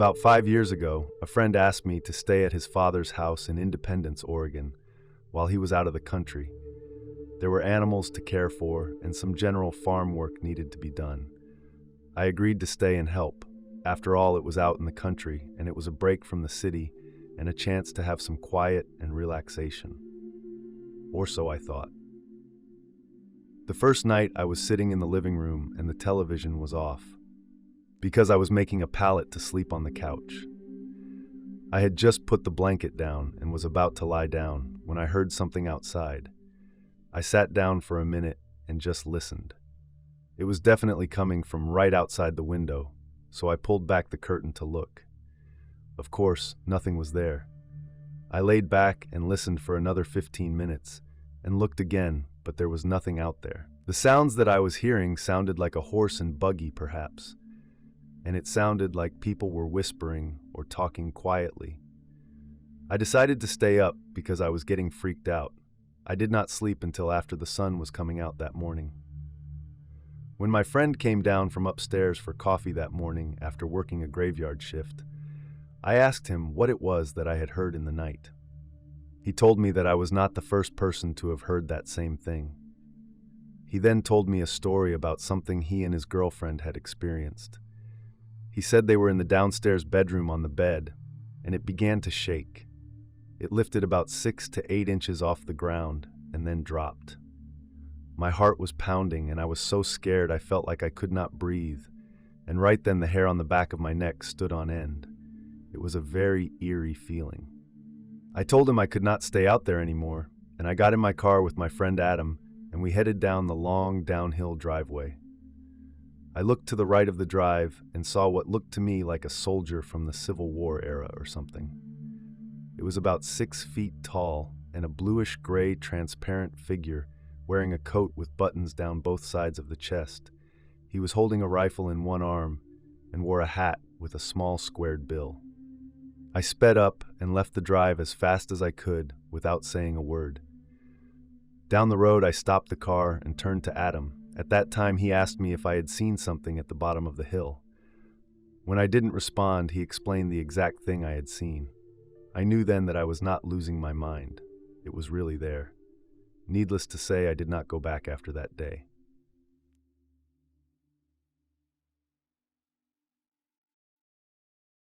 About 5 years ago, a friend asked me to stay at his father's house in Independence, Oregon, while he was out of the country. There were animals to care for, and some general farm work needed to be done. I agreed to stay and help. After all, it was out in the country, and it was a break from the city and a chance to have some quiet and relaxation. Or so I thought. The first night, I was sitting in the living room and the television was off, because I was making a pallet to sleep on the couch. I had just put the blanket down and was about to lie down when I heard something outside. I sat down for a minute and just listened. It was definitely coming from right outside the window, so I pulled back the curtain to look. Of course, nothing was there. I laid back and listened for another 15 minutes and looked again, but there was nothing out there. The sounds that I was hearing sounded like a horse and buggy, perhaps, and it sounded like people were whispering or talking quietly. I decided to stay up because I was getting freaked out. I did not sleep until after the sun was coming out that morning. When my friend came down from upstairs for coffee that morning after working a graveyard shift, I asked him what it was that I had heard in the night. He told me that I was not the first person to have heard that same thing. He then told me a story about something he and his girlfriend had experienced. He said they were in the downstairs bedroom on the bed, and it began to shake. It lifted about 6 to 8 inches off the ground and then dropped. My heart was pounding and I was so scared I felt like I could not breathe, and right then the hair on the back of my neck stood on end. It was a very eerie feeling. I told him I could not stay out there anymore, and I got in my car with my friend Adam and we headed down the long downhill driveway. I looked to the right of the drive and saw what looked to me like a soldier from the Civil War era or something. It was about 6 feet tall and a bluish-gray transparent figure wearing a coat with buttons down both sides of the chest. He was holding a rifle in one arm and wore a hat with a small squared bill. I sped up and left the drive as fast as I could without saying a word. Down the road, I stopped the car and turned to Adam. At that time, he asked me if I had seen something at the bottom of the hill. When I didn't respond, he explained the exact thing I had seen. I knew then that I was not losing my mind. It was really there. Needless to say, I did not go back after that day.